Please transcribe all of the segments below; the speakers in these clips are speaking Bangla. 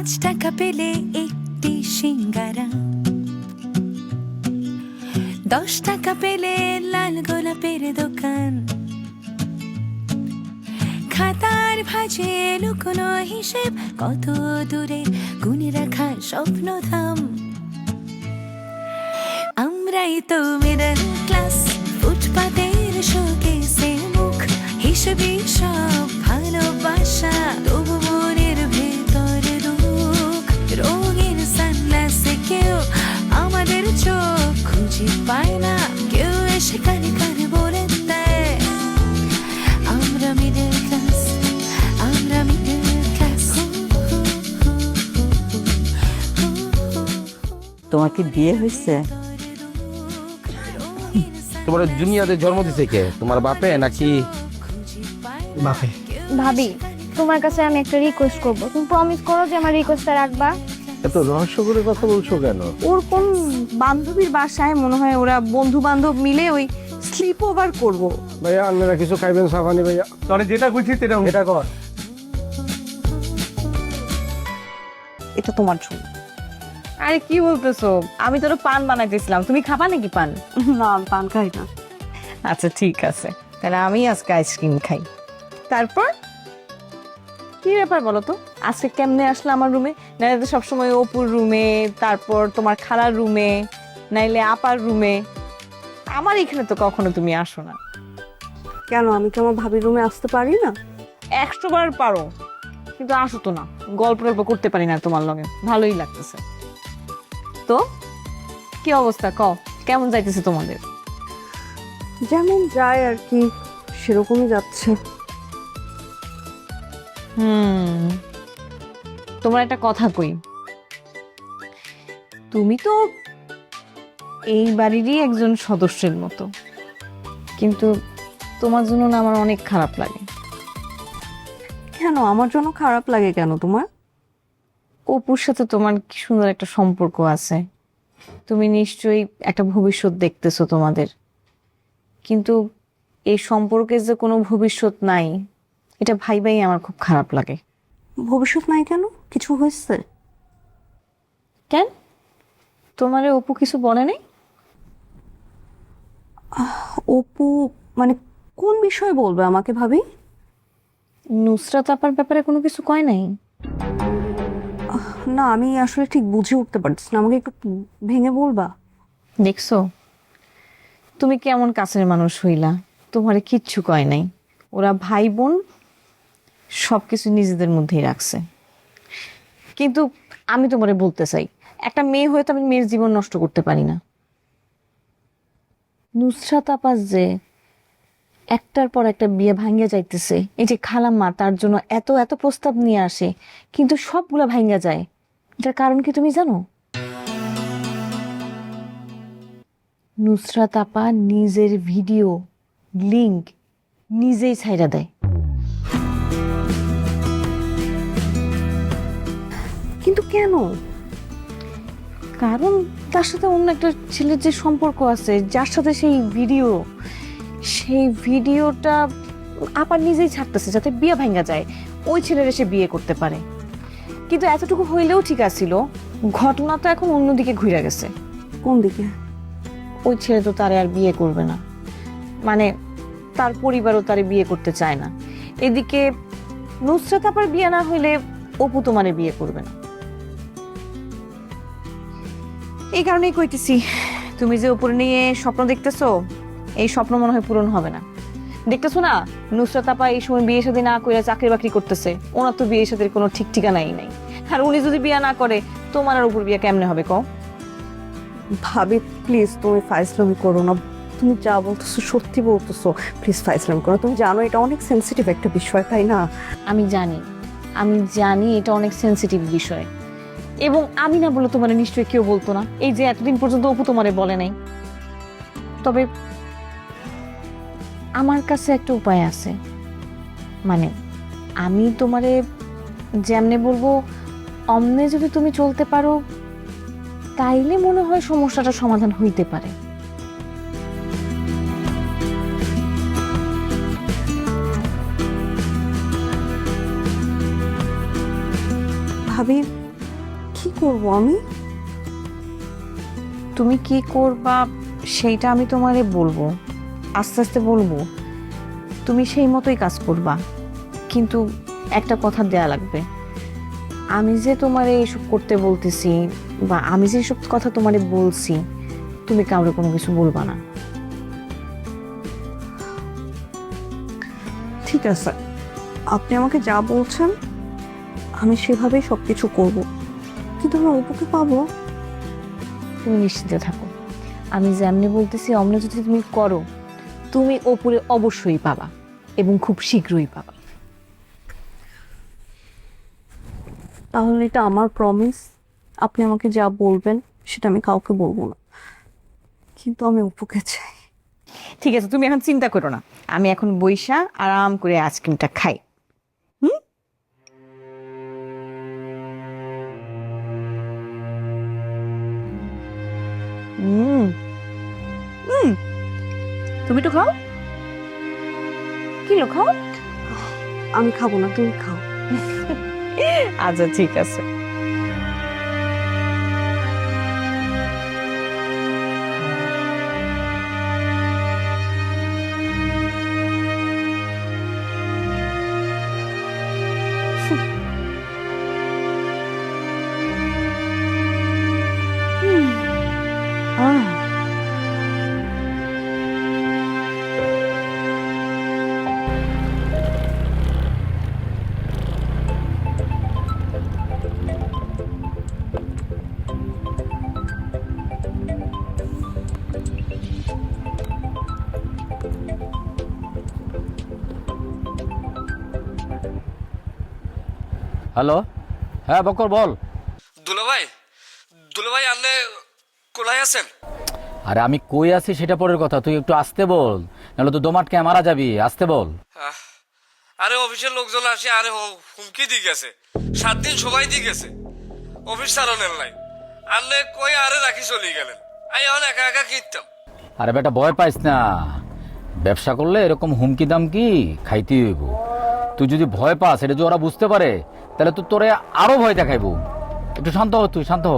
টাকা পেলে একটি সিঙ্গারা, 10 টাকা পেলে লাল গোলাপের দোকান, খাতার ভাঁজে লুকোনো হিসেব, কত দূরে গুনে রাখা স্বপ্নধাম। আমরাই তো মিডল ক্লাস, ফুটপাতের শোকেসে মুখ, হিসেবে সব ভালোবাসা, তবু মনের ভেতর দুঃখ। রঙের সানগ্লাসে কেউ আমাদের চোখ খুঁজে পায় না, কেউ এসে কানে কানে বলে দেয় আমরা মিডল ক্লাস, আমরা মিডল ক্লাস। তোমার কি বিয়ে হয়েছে? তোমার দুনিয়াতে জন্ম দিছে কে? তোমার বাপে নাকি বাপে? ভাবি, তোমার কাছে আমি একটা রিকোয়েস্ট করব, তুমি প্রমিস করো যে আমার রিকোয়েস্টটা রাখবা। এত রহস্য করে কথা বলছো কেন? ওর কোন বান্ধবীর বাসায় মনে হয় ওরা বন্ধু বান্ধব মিলে ওই স্লিপ ওভার করবো। ভাইয়া আপনারা কিছু খাইবেন সাফানি ভাইয়া? তোরে যেটা খুঁজছি এটা কর। এটা তোমার জন্য। আরে কি বলতেছো? আমি তোর পান বানাইতেছিলাম, তুমি খাবা নাকি পান? না, পান খাই না। আচ্ছা ঠিক আছে, তাহলে আমি আজকে আইসক্রিম খাই। তারপর কি ব্যাপার বলো তো, আজকে কেমনে আসলে আমার রুমে? নাইলে তো সবসময় অপুর রুমে, তারপর তোমার খালার রুমে, নাইলে আপার রুমে। আমার এখানে তো কখনো তুমি আসো না। কেন, আমি কি আমার ভাবির রুমে আসতে পারি না? 100 বার পারো, কিন্তু আসো তো না। গল্প টল্প করতে পারি না তোমার লগে, ভালোই লাগতেছে। তো কি অবস্থা, কেমন যাইতেছে তোমাদের? যেমন যায় আর কি, সেরকমই যাচ্ছে। তোমার একটা কথা কই, তুমি তো এই বাড়িরই একজন সদস্যের মতো, কিন্তু তোমার জন্য না আমার অনেক খারাপ লাগে। কেন, আমার জন্য খারাপ লাগে কেন তোমার? অপুর সাথে তোমার কি সুন্দর একটা সম্পর্ক আছে, তুমি নিশ্চয়ই একটা ভবিষ্যৎ দেখতেছো তোমাদের, কিন্তু এই সম্পর্কে যে কোনো ভবিষ্যৎ নাই, এটা ভাইবাই আমার খুব খারাপ লাগে। ভবিষ্যৎ নাই কেন? কিছু হয়েছে? কেন, তোমারে অপু কিছু বলে নাই? অপু মানে কোন বিষয়ে বলবে আমাকে ভাবি? নুসরাত আপার ব্যাপারে কোনো কিছু কয় নাই? না, আমি আসলে ঠিক বুঝে উঠতে পারছি না, আমাকে একটু ভেঙে বলবা? দেখছো তুমি কেমন কাছের মানুষ হইলা, তোমারে কিচ্ছু কয় নাই। ওরা ভাই বোন সবকিছু নিজেদের মধ্যেই রাখছে। কিন্তু আমি তোমারে বলতে চাই, একটা মেয়ে হয়ে তো আমি মেয়ের জীবন নষ্ট করতে পারি না। নুসরাত আপা যে একটার পর একটা বিয়ে ভাঙ্গা যাইতেছে, এই যে খালাম্মা তার জন্য এত এত প্রস্তাব নিয়ে আসে, কিন্তু সবগুলা ভাঙ্গা যায়, এটার কারণ কি তুমি জানো? নুসরাত আপা নিজের ভিডিও লিংক নিজেই ছাইড়া দেয়। কিন্তু কেন? কারণ তার সাথে অন্য একটা ছেলের যে সম্পর্ক আছে, যার সাথে সেই ভিডিওটা আপা নিজেই ছাড়তেছে যাতে বিয়ে ভাঙ্গা যায়, ওই ছেলের এসে বিয়ে করতে পারে। কিন্তু এতটুকু হইলেও ঠিক আছিল, ঘটনা তো এখন অন্যদিকে ঘুরে গেছে। কোন দিকে? ওই ছেলে তো তারে আর বিয়ে করবে না, মানে তার পরিবারও তারে বিয়ে করতে চায় না। এদিকে নুসরাত আপার বিয়ে না হইলে অপু তোমারে বিয়ে করবে না। এই কারণেই কইতেছি, তুমি যে উপরে নিয়ে স্বপ্ন দেখতেছো, এই স্বপ্ন মনে হয় পূরণ হবে না। দেখতেছো না, নুসরাত আপা এই সময় বিয়ে শাদী না করে চাকরি বাকরি করতেছে, ওনার তো বিয়ে শাদীর কোনো ঠিক ঠিকানাই নাই। আর উনি যদি বিয়ে না করে, তোমার আর উপর বিয়ে কেমনে হবে কও? ভাবি প্লিজ, তুমি ফাইজলামি করো না। তুমি যা বলতেছো সত্যি বলতেছো, প্লিজ ফাইজলামি করো। তুমি জানো এটা অনেক সেনসিটিভ একটা বিষয়, তাই না? আমি জানি এটা অনেক সেনসিটিভ বিষয়, এবং আমি না বলে তোমার নিশ্চয়ই কেউ বলতো না। এই যে এতদিন পর্যন্ত অপু তোমারে বলে নাই। তবে আমার কাছে একটা উপায় আছে, মানে আমি তোমারে যেমনে বলবো অমনে যদি তুমি চলতে পারো, তাইলে মনে হয় সমস্যাটা সমাধান হইতে পারে। ভাবি করব আমি? তুমি কি করবা সেইটা আমি তোমারে বলবো, আস্তে আস্তে বলবো। তুমি সেই মতোই কাজ করবা, কিন্তু একটা কথা দেয়া লাগবে। আমি যে তোমারে এইসব করতে বলতেছি বা আমি যে এইসব কথা তোমারে বলছি, তুমি কাউরে কোনো কিছু বলবা না। ঠিক আছে, আপনি আমাকে যা বলছেন আমি সেভাবেই সবকিছু করব, কিন্তু আমি অপুকে পাবো? তুমি নিশ্চিন্তে থাকো, আমি যেমনি বলতেছি অমনি যদি তুমি করো, তুমি অপুরে অবশ্যই পাবা এবং খুব শীঘ্রই পাবা। তাহলে এটা আমার প্রমিস, আপনি আমাকে যা বলবেন সেটা আমি কাউকে বলবো না, কিন্তু আমি অপুকে চাই। ঠিক আছে, তুমি এখন চিন্তা করো না, আমি এখন বইসা আরাম করে আইসক্রিমটা খাই। হুম হুম তুমি তো খাও, কিলো খাও। আমি খাবো না, তুমি খাও। আচ্ছা ঠিক আছে। হ্যালো, হ্যাঁ বকর বল। দুলাভাই, দুলাভাই আপনি কোথায় আছেন? আরে আমি কই আছি সেটা পরের কথা, তুই একটু আসতে বল, নাহলে তো দোমাটকে মারা যাবি, আসতে বল। আরে অফিসের লোকজন আসে, আরে হুমকি দিয়ে গেছে, 7 দিন সময় দিয়ে গেছে, অফিস ছাড়ানোর নাই। আপনি কই আরে রাখি চলে গেলেন, আমি এখন একা একা কিনতাম। আরে বেটা ভয় পাইস না, ব্যবসা করলে এরকম হুমকি দাম কি খাইতে হইব। তুই যদি ভয় পাস, এটা যদি ওরা বুঝতে পারে, তাহলে তো তোরে আরো ভয় দেখাইবো। একটু শান্ত হ, তুই শান্ত হ।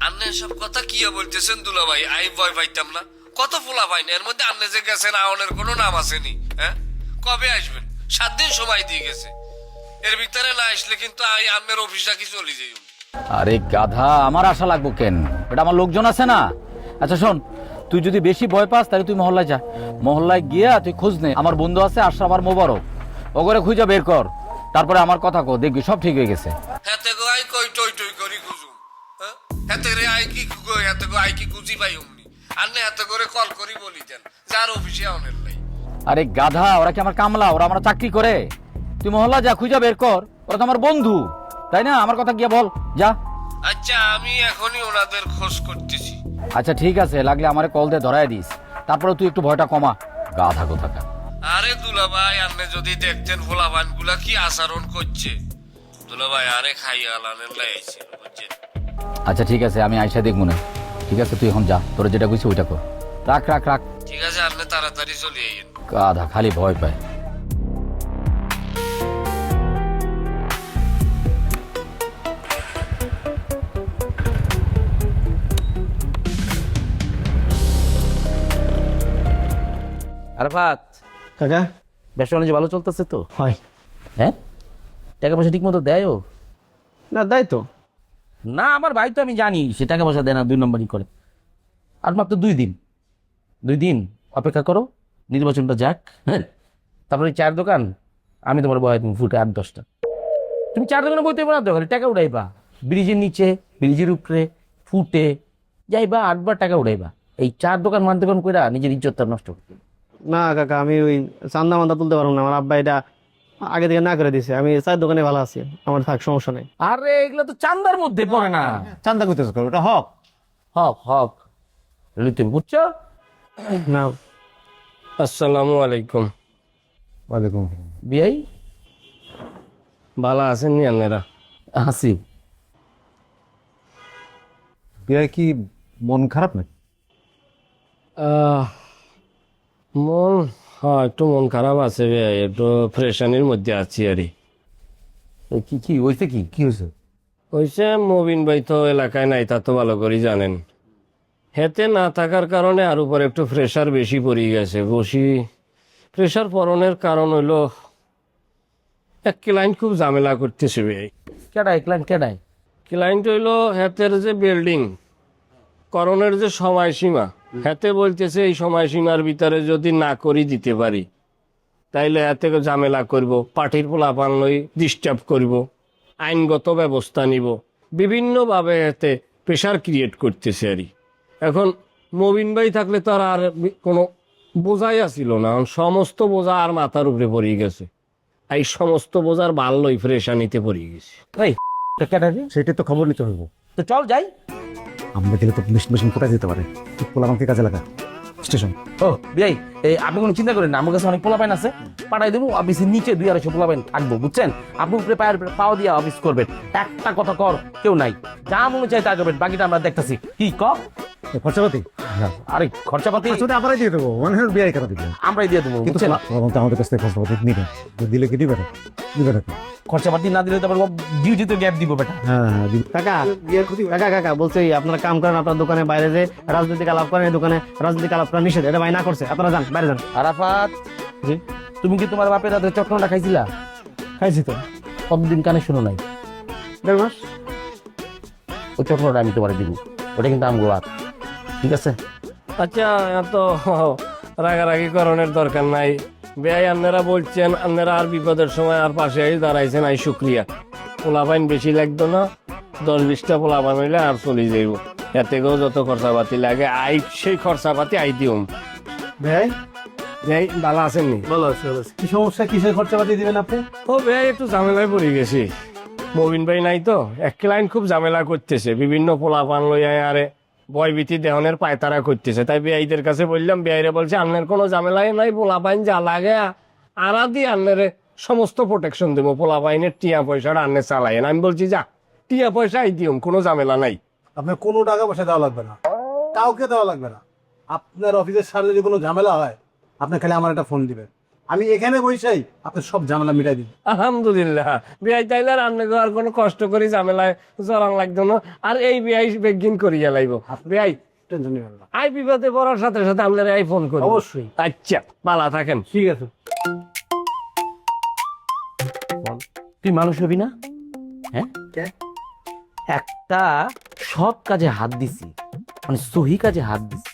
আপনি সব কথা কি বলতেছেন দুলাভাই? আমি ভয় পাইতাম না? কত ফোলা পাইনি এর মধ্যে, আপনি যে গেছেন আওনের কোনো নাম আসেনি। হ্যাঁ, কবে আসবেন? 7 দিন সময় দিয়ে গেছে, এর ভিতরে না আসলে কিন্তু আমি আপনার অফিসটা কি চলে যাই। আরে গাধা, আমার আশা লাগবো কেন, এটা আমার লোকজন আছে না। আচ্ছা শোন, তুই যদি বেশি ভয় পাস তাহলে তুই মহল্লায় যা, মহল্লায় গিয়া তুই খোঁজ নে, আমার বন্ধু আছে আশরাফ আর মোবারক, ওগরে খুঁজা বের কর, তারপরে আমার কথা কো, দেখবি সব ঠিক হয়ে গেছে। হেতে গো আই কই টই টই করি খুঁজুম, হ্যাঁ হেতে রে আই কি কই, হেতে গো আই কি খুঁজি পাই অমনি, আন্নে হেতে করে কল করি বলি দেন যার অফিসে আউনের নাই। আরে গাধা, ওরা কি আমার কামলা, ওরা আমার চাকরি করে? তুই মহল্লা যা, খুঁজা বের কর, ওরা তো আমার বন্ধু, তাই না? আমার কথা গিয়া বল, যা। আচ্ছা আমি এখনই ওনাদের খোঁজ করতেছি। আচ্ছা ঠিক আছে, লাগলে আমারে কল দিয়ে ধরাই দিস, তারপরে তুই একটু ভয়টা কমা, গাধা কোথাকার। আরে দুলাভাই, আপনি যদি দেখতেন ফোলাবান গুলা কি আচরণ করছে, দুলাভাই আরে খাইয়া আলানের লাইছে বুঝছেন। আচ্ছা ঠিক আছে, আমি আইসা দেখবো না। ঠিক আছে, তুই এখন যা, তোর যেটা কইছি ওইটা কর, রাখ রাখ রাখ। ঠিক আছে, আপনি তাড়াতাড়ি চলে আইয়েন। গাধা খালি ভয় পায়। আরে ভাত কাকা, ব্যবসা বাণিজ্য ভালো চলতেছে তো? হয় হ্যাঁ, টাকা পয়সা ঠিক মতো দেয় ও? না, দেয় তো। না, আমার ভাই তো আমি জানি সে টাকা পয়সা দেয় না, 2 নম্বরই করে। আর মাত্র 2 দিন অপেক্ষা করো, নির্বাচনটা যাক, হ্যাঁ, তারপরে 4 দোকান আমি তোমার বয়, তুমি ফুটে 8-10টা, তুমি 4 দোকানে বইতে না দোকানে টাকা উড়াইবা, ব্রিজের নিচে ব্রিজের উপরে ফুটে যাইবা, 8বার টাকা উড়াইবা। এই 4 দোকান মান দোকান কইরা নিজের ইজ্জতটা নষ্ট করতে। না কাকা, আমি ওই চান্দা মান্দা তুলতে পারবো না, আমার আব্বা এটা আগে থেকে না করে দিছে। আমি 4 দোকানে ভালো আছি, আমার থাক, সমস্যা নেই। আরে এগুলো তো চান্দার মধ্যে পড়ে না। চান্দা করতেছ করো, ওটা হক। হক হক তুমি বুঝছো না। আসসালামু আলাইকুম। ওয়ালাইকুম। বিয়াই ভালো আছেন নি আপনারা? হাসি বিয়ে কি মন খারাপ নাকি? মন, হ্যাঁ একটু মন খারাপ আছে, একটু প্রেশানির মধ্যে আছি। আরে কি কি হয়েছে? কি কি হয়েছে? হইছে মবিন ভাই তো এলাকায় নাই, তা তো ভালো করে জানেন। হেতে না থাকার কারণে আর উপর একটু প্রেশার বেশি পড়ে গেছে। প্রেশার পড়নের কারণ হইলো এক ক্লায়েন্ট খুব ঝামেলা করতেছে ভাই। কেডাই ক্লাইন্ট কেডাই? ক্লায়েন্ট হইলো হেতের যে বিল্ডিং করণের যে সময়সীমা, হেতে বলতেছে এই সময়সীমার ভিতরে যদি না করি দিতে পারি তাইলে এতে ঝামেলা করব, পার্টির পোলাপান লই ডিস্টার্ব করব, আইনগত ব্যবস্থা নিব, বিভিন্নভাবে এতে প্রেশার ক্রিয়েট করতেছে আর কি। এখন মবিন ভাই থাকলে তো আর কোনো বোঝাই আসিল না, সমস্ত বোঝা আর মাথার উপরে পড়ে গেছে। এই সমস্ত বোঝার ভাল লই প্রেশানিতে পড়ে গেছে। এই কেডাই রে? সেটাই তো খবর নিতে হইব। তো চল যাই। আমরা গেলে তো পুলিশ মেশিন কোথায় যেতে পারে, পোলা আমাকে কাজে লাগা স্টেশন। ও বিয়াই, এই আপনি কোনো চিন্তা করেন না, আমার কাছে অনেক পোলাপাইন আছে, পাঠাই দেবো। অফিসের নিচে 200-250 পোলাপাইন থাকবো, বুঝছেন? আপনি উপরে পায়ের পাও দিয়ে অফিস করবেন, একটা কথা কর কেউ নাই, যা মনে চাই তা করবেন, বাকিটা আমরা দেখতেছি। কি ক খরচাপাতি আরে খরচাপাতি আসলে আমরাই দিয়ে দেবো, মানে বিয়ে করা দিবে। আমরাই দিয়ে দেবো, কিন্তু বুঝছেন? আমাদের কাছ থেকে খরচাপাতি নিবে, দিলে কি দিবে না? দিবে না। খরচাপাতি না দিলে তো আবার ডিউটিতে গ্যাপ দিব বেটা। হ্যাঁ হ্যাঁ দিবে। কাকা কাকা কাকা বলছে আপনারা কাম করেন, আপনার দোকানে বাইরে যে রাজনৈতিক আলাপ করেন, এই দোকানে রাজনৈতিক আলাপ করা নিষেধ, এটা ভাই না করছে, আপনারা যান বাইরে যান। আরাফাত, জি তুমি কি তোমার বাপের রাতে চটকনটা খাইছিলা? খাইছি তো, কতদিন কানে শুনো নাই? 1.5 মাস। ওই চটকনটা আমি তোমার দিব, ওটা কিন্তু আমগো বাদ, ঠিক আছে? আচ্ছা, এত রাগারাগি করণের দরকার নাই। বেআই আপনারা বলছেন, আপনারা আর বিপদের সময় আর পাশে দাঁড়াইছেন, আই শুক্রিয়া। পোলাপাইন বেশি লাগতো না, 10-20টা পোলাপাইন হইলে আর চলে যাইব। এতে গো যত খরচাপাতি লাগে আই সেই খরচাপাতি আই দিউম। ভাই বেআই ভালো আছেন নি? ভালো আছে, ভালো আছে। কি সমস্যা, কিসের খরচাপাতি দিবেন আপনি? ও বেআই একটু ঝামেলায় পড়ে গেছি। মবিন ভাই নাই তো, এক ক্লায়েন্ট খুব ঝামেলা করতেছে, বিভিন্ন পোলাপান লইয়া আরে ভয়ভীতি দেহনের পায়তারা করতেছে। তাই বেআইদের কাছে বললাম, বেআইরে বলছে আপনার কোনো ঝামেলাই নাই, পোলাপাইন যা লাগে আরা দিয়ে আন্নারে সমস্ত প্রোটেকশন দেবো, পোলাপাইনের টিয়া পয়সাটা আন্নে চালাইন। আমি বলছি যা টিয়া পয়সা আই দিও, কোনো ঝামেলা নাই। আপনার কোনো টাকা পয়সা দেওয়া লাগবে না, কাউকে দেওয়া লাগবে না। আপনার অফিসের সামনে যদি কোনো ঝামেলা হয়, আপনি খালি আমার একটা ফোন দিবেন, আমি এখানে বসেই আপনার সব ঝামেলা মিটাই দিব। আলহামদুলিল্লাহ, বিয়াই তাইলে আর আন্নে আর কোনো কষ্ট করি ঝামেলায় জড়ান লাগতো না। আর এই বিয়াই বেগিন করিয়া লাইব। বিয়াই টেনশন নেবেন না। আই বিপদে পড়ার সাথে সাথে আপনারা এই ফোন করি। অবশ্যই। আচ্ছা, ভালো থাকেন। ঠিক আছে। তুই মানুষ হবি না? হ্যাঁ, একটা সৎ কাজে হাত দিছি, মানে সহি কাজে হাত দিছি,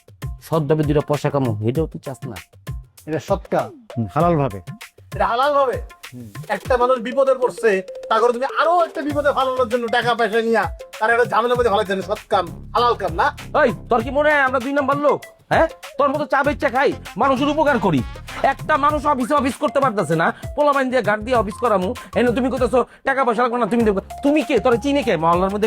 সৎভাবে 2টা পয়সা কামো, এটাও তুই চাস না? এটা সৎকা, হালাল ভাবে। এটা হালাল ভাবে। একটা মানুষ বিপদে পড়ছে, তা করে তুমি আরো একটা বিপদে ফালানোর জন্য টাকা পয়সা নিয়া তার একটা ঝামেলা মধ্যে ফালাইছেন, সৎ কাম, হালাল কাম না? ওই তোর কি মনে হয় আমরা 2 নাম্বার লোক? হ্যাঁ, তোর মতো চা বেচা খাই, মানুষের উপকার করি। একটা মানুষ অফিস করতে পারতেছে না, পোলাবাইন দিয়ে গার্ড দিয়ে অফিস করামু, এনে তুমি কইতেছো টাকা পয়সা লাগবে না, তুমি দেবো। তুমি কে? তোর চিনে কে মহল্লার মধ্যে?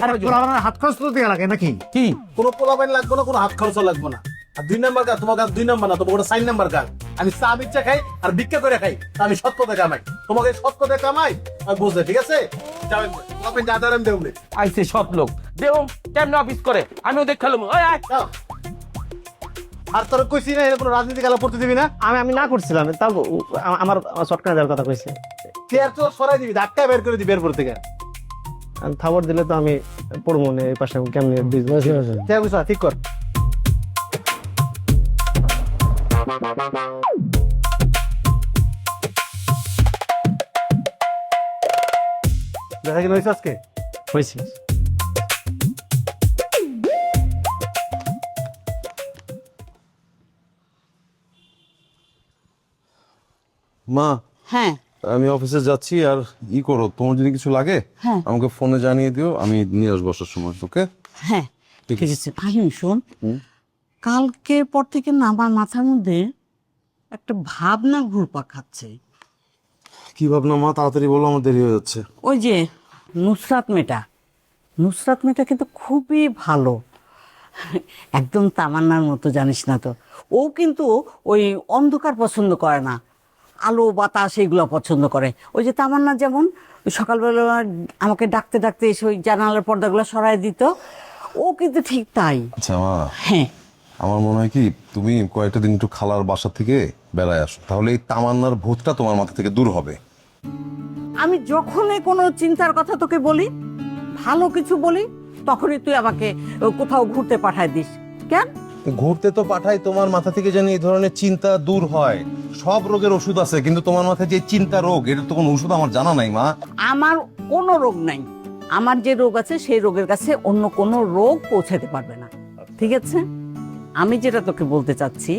হাত খরচ তো দেওয়া লাগে নাকি? কি কোনো পোলাপাইন লাগবে না, কোনো হাত খরচ লাগবে না। আর 2 নাম্বার কাজ, তোমার কাজ 2 নাম্বার না, তোমার ওটা 4 নাম্বার কাজ। আমি চা বিচ্ছা খাই আর ভিক্ষা করে খাই, আমি সৎ পথে কামাই। তোমাকে সৎ পথে কামাই আর বুঝলে, ঠিক আছে? যাবেন পোলাপাইন যা দাঁড়ান দেউলে আইছে সৎ লোক, দেও কেমনে অফিস করে আমিও দেখালাম। ওই আয়। যাও। আর তোর কইছি না এরকম রাজনীতি কালা পড়তে দিবি না। আমি না করছিলাম, তাও আমার শর্টকাট দেওয়ার কথা কইছে। চেয়ার তো সরাই দিবি, ধাক্কায় বের করে দিবি এরপর থেকে। থাবর দিলে তো আমি পড়বো না, এই পাশে কেমনি ঠিক কর। দেখা কিনা হয়েছে আজকে? হয়েছে। মা, হ্যাঁ আমি অফিসে যাচ্ছি, আর করো, তোমার যদি কিছু লাগে হ্যাঁ আমাকে ফোনে জানিয়ে দিও, আমি নিয়ে আসবো আসার সময়। ওকে? হ্যাঁ ঠিক আছে। ফাহিম শোন, কালকের পর থেকে না আমার মাথার মধ্যে একটা ভাবনা ঘুরপাক খাচ্ছে। কি ভাবনা মা? তাড়াতাড়ি বলো, আমার দেরি হয়ে যাচ্ছে। ওই যে নুসরাত মেয়েটা কিন্তু খুবই ভালো, একদম তামান্নার মতো, জানিস না তো? ও কিন্তু ওই অন্ধকার পছন্দ করে না, আলো বাতাস এগুলো পছন্দ করে। ওই যে তামান্না যেমন ওই সকালবেলা আমাকে ডাকতে ডাকতে এসে ওই জানালার পর্দাগুলো সরাই দিত, ও কিন্তু ঠিক তাই। আচ্ছা মা, হ্যাঁ আমার মনে হয় কি তুমি কয়েকটা দিন একটু খালার বাসা থেকে বেড়ায় আসো, তাহলে এই তামান্নার ভূতটা তোমার মাথা থেকে দূর হবে। আমি যখনই কোনো চিন্তার কথা তোকে বলি ভালো কিছু বলি তখনই তুই আমাকে কোথাও ঘুরতে পাঠায় দিস কেন? ঘুরতে তো পাঠাই তোমার মাথা থেকে যেন এই ধরনের চিন্তা দূর হয়। সব রোগের ওষুধ আছে, কিন্তু তোমার মাথায় যে চিন্তা রোগ, এটা তো কোনো ওষুধ আমার জানা নাই মা। আমার কোনো রোগ নাই, আমার যে রোগ আছে সেই রোগের কাছে অন্য কোনো রোগ পৌঁছাতে পারবে না, ঠিক আছে? আমি যেটা তোকে বলতে চাচ্ছি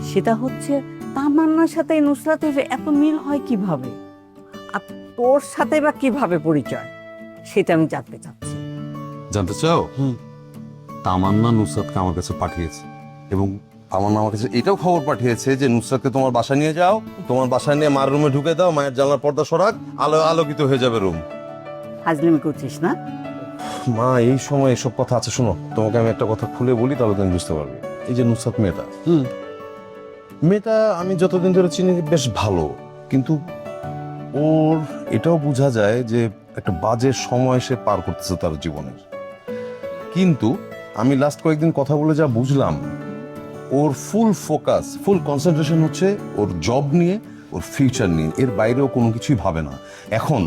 সেটা হচ্ছে তামান্নার সাথে এই নুসরাতের এত মিল হয় কিভাবে, আর তোর সাথে বা কিভাবে পরিচয়, সেটা আমি জানতে চাচ্ছি। জানতে চাও? তামান্না নুসরাতকে আমার কাছে পাঠিয়েছে, এবং তামান্না আমার কাছে এটাও খবর পাঠিয়েছে যে নুসরাতকে তোমার বাসায় নিয়ে যাও, তোমার বাসায় নিয়ে মার রুমে ঢুকে দাও, মায়ের জানলার পর্দা সরাক, আলোকিত হয়ে যাবে রুম। হাজলিমি করছিস না? মা এই সময় এসব কথা আছে, শোনো তোমাকে আমি একটা কথা খুলে বলি, তাহলে তুমি বুঝতে পারবে। এই যে নুসরাত মেয়েটা আমি যতদিন ধরে চিনি বেশ ভালো, কিন্তু ওর এটাও বোঝা যায় যে একটা বাজে সময় সে পার করতেছে তার জীবনের। কিন্তু আমি লাস্ট কয়েকদিন কথা বলে যা বুঝলাম, ওর ফুল ফোকাস, ফুল কনসেন্ট্রেশন হচ্ছে ওর জব নিয়ে, ওর ফিউচার নিয়ে, এর বাইরেও কোনো কিছুই ভাবে না। এখন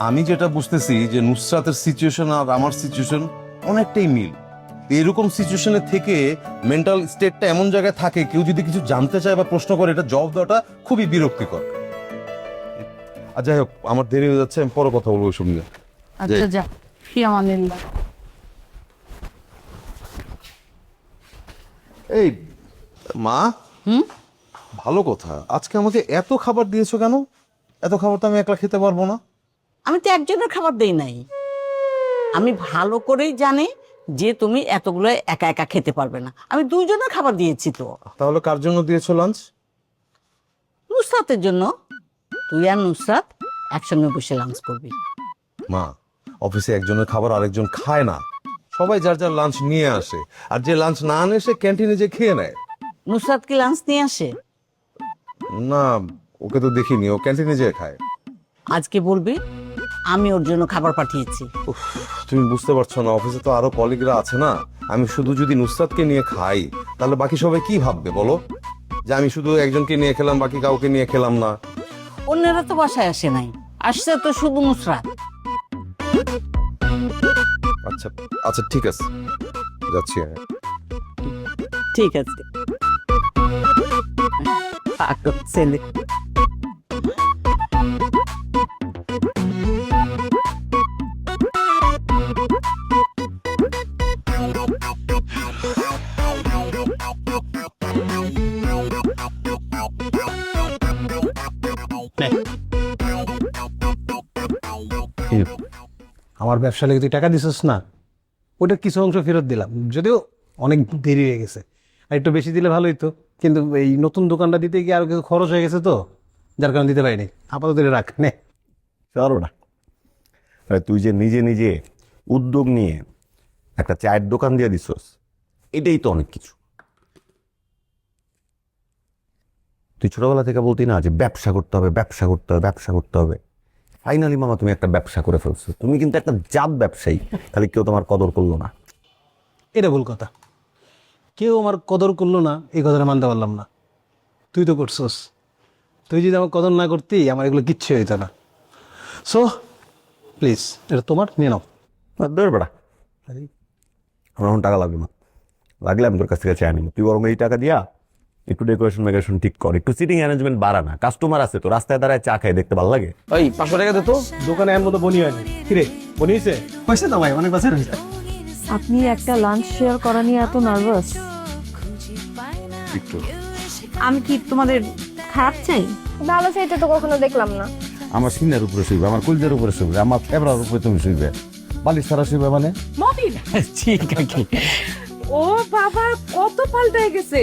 আমি যেটা বুঝতেছি যে নুসরাতের সিচুয়েশন আর আমার সিচুয়েশন অনেকটাই মিল। এরকম সিচুয়েশনে থেকে মেন্টাল স্টেটটা এমন জায়গায় থাকে, কেউ যদি কিছু জানতে চায় বা প্রশ্ন করে, এটা জবাব দেওয়াটা খুবই বিরক্তিকর। আর যাই হোক, আমার দেরি হয়ে যাচ্ছে, আমি পরে কথা বলবো ওইসব নিয়ে। আচ্ছা যা, ফি আমানিল্লাহ। এই মা, ভালো কথা, আজকে আমাকে এত খাবার দিয়েছো কেন? এত খাবার তো আমি একলা খেতে পারবো না। আমি তো একজনের খাবার দেই নাই, আমি ভালো করেই জানি যে তুমি এতগুলো একা একা খেতে পারবে না, আমি দুইজনের খাবার দিয়েছি। তো তাহলে কার জন্য দিয়েছো লাঞ্চ? নুসরাতের জন্য। তুই আর নুসরাত একসঙ্গে বসে লাঞ্চ করবি। মা, অফিসে একজনের খাবার আরেকজন খায় না, সবাই যার যার লাঞ্চ নিয়ে আসে, আর যে লাঞ্চ না আনে সে ক্যান্টিনে যে খেয়ে নেয়। নুসরাত কি লাঞ্চ নিয়ে আসে? না, ওকে তো দেখিনি, ও ক্যান্টিনে যেয়ে খায়। আজকে বলবি আমি ওর জন্য খাবার পাঠিয়েছি। তুমি বুঝতে পারছো না, অফিসে তো আরো কলিগরা আছে না, আমি শুধু যদি নুসরাতকে নিয়ে খাই তাহলে বাকি সবাই কি ভাববে বলো? যে আমি শুধু একজনকে নিয়ে খেলাম, বাকি কাউকে নিয়ে খেলাম না। অন্যরা তো বাসায় আসে নাই, আসছে তো শুধু নুসরাত। আচ্ছা আচ্ছা, ঠিক আছে, যাচ্ছি আমি। ঠিক আছে। পাগল ছেলে। আমার ব্যবসা লেগে তুই টাকা দিছিস না, ওটা কিছু অংশ ফেরত দিলাম, যদিও অনেক দেরি হয়ে গেছে, আর একটু বেশি দিলে ভালোই তো, কিন্তু এই নতুন দোকানটা দিতে গিয়ে আরো কিছু খরচ হয়ে গেছে তো, যার কারণে দিতে পারিনি। আপাতত এটা রাখ নে। চলো না, তুই যে নিজে নিজে উদ্যোগ নিয়ে একটা চায়ের দোকান দিয়ে দিছস, এটাই তো অনেক কিছু। তুই ছোটবেলা থেকে বলতি না যে ব্যবসা করতে হবে, ব্যবসা করতে হবে, ব্যবসা করতে হবে। ফাইনালি মামা তুমি একটা ব্যবসা করে ফেলছো, তুমি কিন্তু একটা জাত ব্যবসায়ী, তাহলে কেউ তোমার কদর করলো না। এটা ভুল কথা, কেউ আমার কদর করলো না এই কথাটা মানতে পারলাম না। তুই তো করছস, তুই যদি আমার কদর না করতি আমার এগুলো কিচ্ছু হইতো না। সো প্লিজ, এটা তোমার, নিয়ে নাও। দৌড় বেড়া, আমার এখন টাকা লাগবে না, লাগলে আমি তোর কাছ থেকে চাই নিব। তুই বরং এই টাকা দিয়া একটু ডেকোরেশন মেকোরেশন ঠিক কর, একটু সিটিং অ্যারেঞ্জমেন্ট বাড়া না। কাস্টমার আছে তো, রাস্তায় দাঁড়ায় চা খাই, দেখতে ভালো লাগে। ওই 500 টাকা দে তো। দোকানে এর মতো বনি হয়নি। কিরে, বনি হয়েছে? হয়েছে তো ভাই, অনেক বছর হয়েছে। আপনি একটা লাঞ্চ শেয়ার করা নিয়ে এত নার্ভাস? একটু আমি কি তোমাদের খারাপ চাই? ভালো চাইতে তো কখনো দেখলাম না। আমার সিনার উপরে শুইবে, আমার কুলদের উপরে শুইবে, আমার ফেবরার উপরে তুমি শুইবে, বালিশ ছাড়া শুইবে মানে? ঠিক আছে। ও বাবা, কত পাল্টে গেছে।